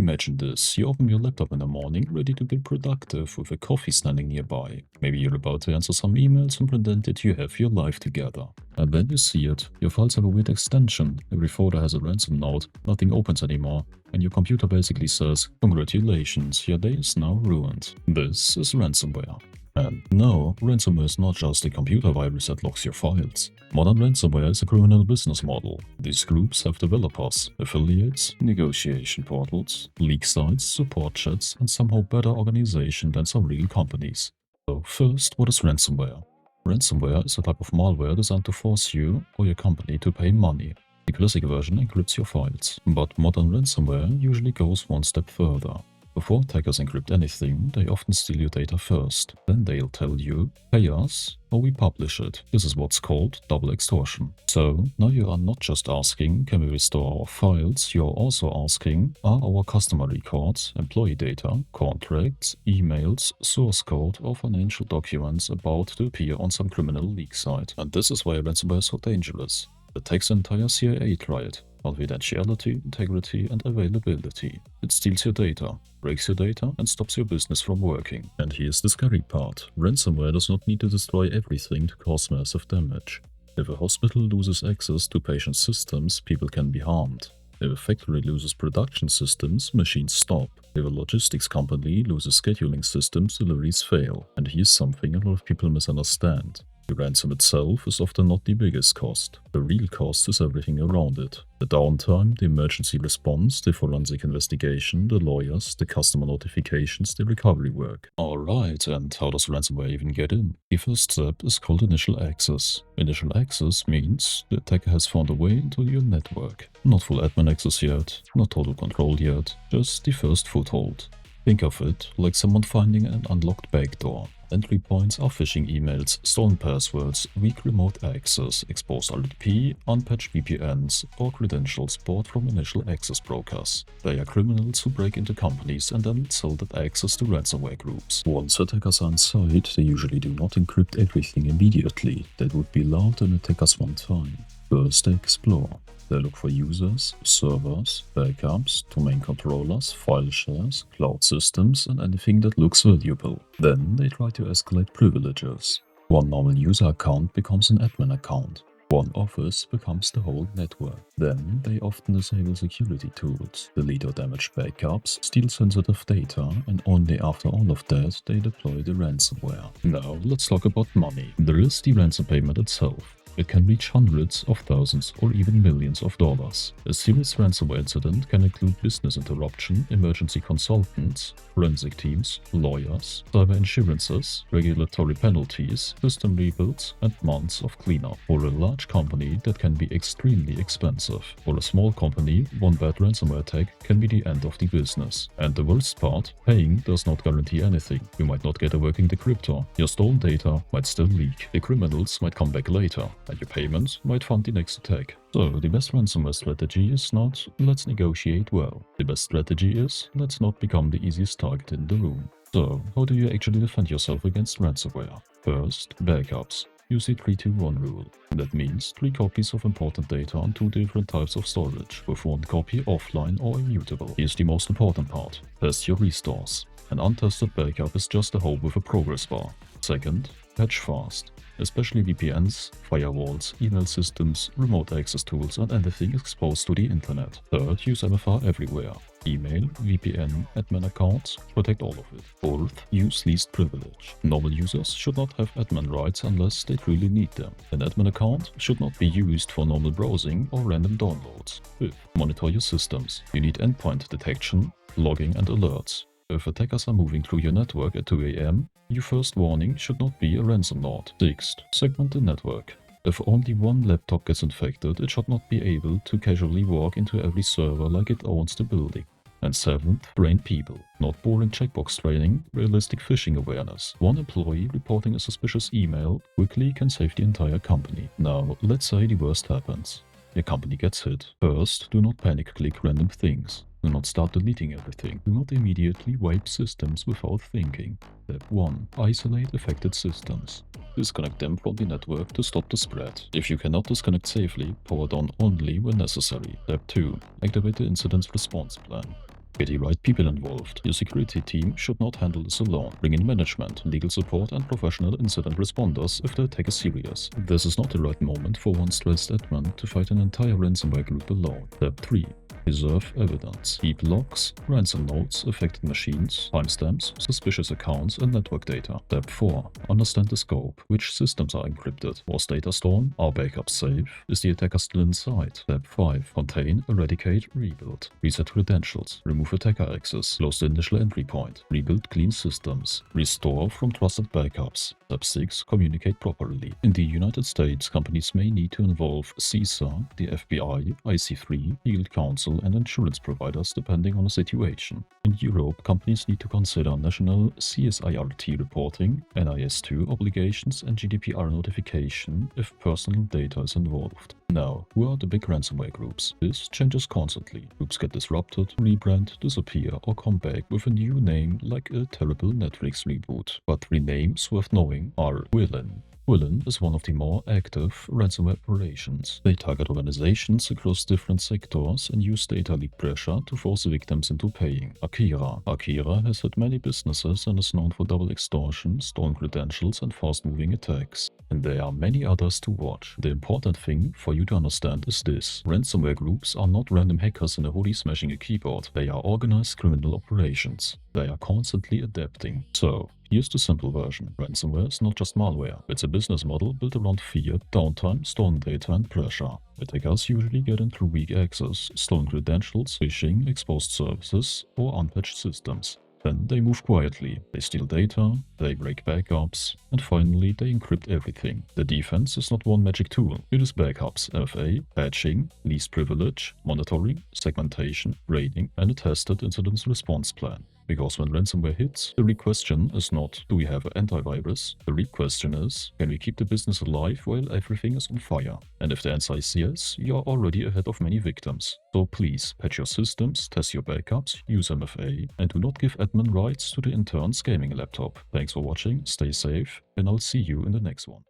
Imagine this. You open your laptop in the morning, ready to get productive with a coffee standing nearby. Maybe you're about to answer some emails and pretend that you have your life together. And then you see it. Your files have a weird extension. Every folder has a ransom note. Nothing opens anymore. And your computer basically says, "Congratulations, your day is now ruined." This is ransomware. And no, ransomware is not just a computer virus that locks your files. Modern ransomware is a criminal business model. These groups have developers, affiliates, negotiation portals, leak sites, support chats, and somehow better organization than some real companies. So first, what is ransomware? Ransomware is a type of malware designed to force you or your company to pay money. The classic version encrypts your files, but modern ransomware usually goes one step further. Before attackers encrypt anything, they often steal your data first. Then they'll tell you, "Pay us, or we publish it." This is what's called double extortion. So now you are not just asking, "Can we restore our files?" You're also asking, "Are our customer records, employee data, contracts, emails, source code, or financial documents about to appear on some criminal leak site?" And this is why ransomware is so dangerous. It takes the entire CIA triad. Confidentiality, integrity, and availability. It steals your data, breaks your data, and stops your business from working. And here's the scary part. Ransomware does not need to destroy everything to cause massive damage. If a hospital loses access to patient systems, people can be harmed. If a factory loses production systems, machines stop. If a logistics company loses scheduling systems, deliveries fail. And here's something a lot of people misunderstand. The ransom itself is often not the biggest cost. The real cost is everything around it. The downtime, the emergency response, the forensic investigation, the lawyers, the customer notifications, the recovery work. Alright, and how does ransomware even get in? The first step is called initial access. Initial access means the attacker has found a way into your network. Not full admin access yet, not total control yet, just the first foothold. Think of it like someone finding an unlocked backdoor. Entry points are phishing emails, stolen passwords, weak remote access, exposed RDP, unpatched VPNs, or credentials bought from initial access brokers. They are criminals who break into companies and then sell that access to ransomware groups. Once attackers are inside, they usually do not encrypt everything immediately. That would be allowed in attackers one time. First, they explore. They look for users, servers, backups, domain controllers, file shares, cloud systems, and anything that looks valuable. Then they try to escalate privileges. One normal user account becomes an admin account. One office becomes the whole network. Then they often disable security tools, delete or damage backups, steal sensitive data, and only after all of that they deploy the ransomware. Now let's talk about money. There is the ransom payment itself. It can reach hundreds of thousands or even millions of dollars. A serious ransomware incident can include business interruption, emergency consultants, forensic teams, lawyers, cyber insurances, regulatory penalties, system rebuilds, and months of cleanup. For a large company, that can be extremely expensive. For a small company, one bad ransomware attack can be the end of the business. And the worst part, paying does not guarantee anything. You might not get a working decryptor. Your stolen data might still leak. The criminals might come back later. And your payments might fund the next attack. So, the best ransomware strategy is not, "Let's negotiate well." The best strategy is, "Let's not become the easiest target in the room." So, how do you actually defend yourself against ransomware? First, backups. Use the 3-2-1 rule. That means 3 copies of important data on 2 different types of storage, with 1 copy offline or immutable. Here's the most important part. Test your restores. An untested backup is just a hole with a progress bar. Second, patch fast. Especially VPNs, firewalls, email systems, remote access tools, and anything exposed to the internet. Third, use MFA everywhere. Email, VPN, admin accounts, protect all of it. Fourth, use least privilege. Normal users should not have admin rights unless they truly need them. An admin account should not be used for normal browsing or random downloads. Fifth, monitor your systems. You need endpoint detection, logging, and alerts. If attackers are moving through your network at 2 AM, your first warning should not be a ransom note. Sixth, segment the network. If only one laptop gets infected, it should not be able to casually walk into every server like it owns the building. And seventh, train people. Not boring checkbox training, realistic phishing awareness. One employee reporting a suspicious email quickly can save the entire company. Now, let's say the worst happens. Your company gets hit. First, do not panic click random things. Do not start deleting everything. Do not immediately wipe systems without thinking. Step 1. Isolate affected systems. Disconnect them from the network to stop the spread. If you cannot disconnect safely, power down only when necessary. Step 2. Activate the incident response plan. Get the right people involved. Your security team should not handle this alone. Bring in management, legal support, and professional incident responders if the attack is serious. This is not the right moment for one stressed admin to fight an entire ransomware group alone. Step 3. Preserve evidence. Keep logs, ransom notes, affected machines, timestamps, suspicious accounts, and network data. Step 4. Understand the scope. Which systems are encrypted? Was data stolen? Are backups safe? Is the attacker still inside? Step 5. Contain, eradicate, rebuild. Reset credentials. Remove attacker access. Close the initial entry point. Rebuild clean systems. Restore from trusted backups. Step 6. Communicate properly. In the United States, companies may need to involve CISA, the FBI, IC3, legal counsel, and insurance providers depending on the situation. In Europe, companies need to consider national CSIRT reporting, NIS2 obligations, and GDPR notification if personal data is involved. Now, who are the big ransomware groups? This changes constantly. Groups get disrupted, rebrand, disappear, or come back with a new name like a terrible Netflix reboot. But 3 names worth knowing are Villain. Villain is one of the more active ransomware operations. They target organizations across different sectors and use data leak pressure to force victims into paying. Akira. Akira has hit many businesses and is known for double extortion, stolen credentials, and fast-moving attacks. And there are many others to watch. The important thing for you to understand is this. Ransomware groups are not random hackers in a hoodie smashing a keyboard. They are organized criminal operations. They are constantly adapting. So, here's the simple version. Ransomware is not just malware. It's a business model built around fear, downtime, stolen data, and pressure. Attackers usually get in through weak access, stolen credentials, phishing, exposed services, or unpatched systems. Then they move quietly, they steal data, they break backups, and finally they encrypt everything. The defense is not one magic tool. It is backups, MFA, patching, least privilege, monitoring, segmentation, rating, and a tested incident response plan. Because when ransomware hits, the real question is not, do we have an antivirus? The real question is, can we keep the business alive while everything is on fire? And if the answer is yes, you're already ahead of many victims. So please, patch your systems, test your backups, use MFA, and do not give admin rights to the intern's gaming laptop. Thanks for watching, stay safe, and I'll see you in the next one.